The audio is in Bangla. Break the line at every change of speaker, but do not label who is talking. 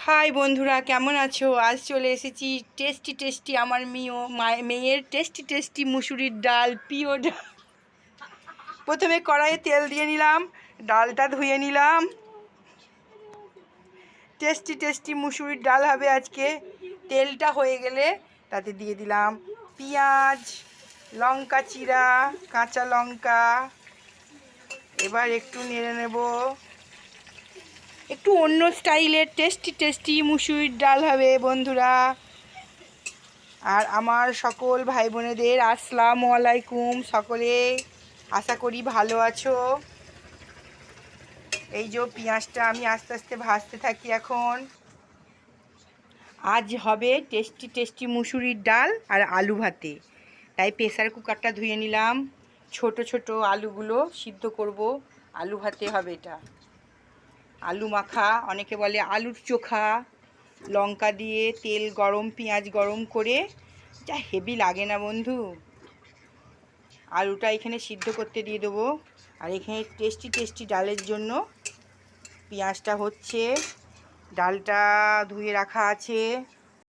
হাই বন্ধুরা, কেমন আছো? আজ চলে এসেছি টেস্টি টেস্টি আমার মেয়ের টেস্টি টেস্টি মুসুরির ডাল, প্রিয় ডাল। প্রথমে কড়াইয়ে তেল দিয়ে নিলাম, ডালটা ধুয়ে নিলাম। টেস্টি টেস্টি মুসুরির ডাল হবে আজকে। তেলটা হয়ে গেলে তাতে দিয়ে দিলাম পেঁয়াজ, লঙ্কা চিরা, কাঁচা লঙ্কা। এবার একটু নেড়ে নেব। একটু অন্য স্টাইলের টেস্টি টেস্টি মুসুরির ডাল হবে বন্ধুরা। আর আমার সকল ভাই বোনেদের আসসালামু আলাইকুম। সকলে আশা করি ভালো আছো। এই যে পেঁয়াজটা আমি আস্তে আস্তে ভাজতে থাকি এখন। আজ হবে টেস্টি টেস্টি মুসুরির ডাল আর আলু ভাতে, তাই প্রেসার কুকারটা ধুয়ে নিলাম। ছোট ছোট আলুগুলো সিদ্ধ করব, আলু ভাতে হবে এটা। আলু মাখা, অনেকে বলে আলুর চোখা। লঙ্কা দিয়ে তেল গরম, পেঁয়াজ গরম করে যা হেভি লাগে না বন্ধু। আলুটা এখানে সিদ্ধ করতে দিয়ে দেবো। আর এখানে টেস্টি টেস্টি ডালের জন্য পেঁয়াজটা হচ্ছে, ডালটা ধুয়ে রাখা আছে।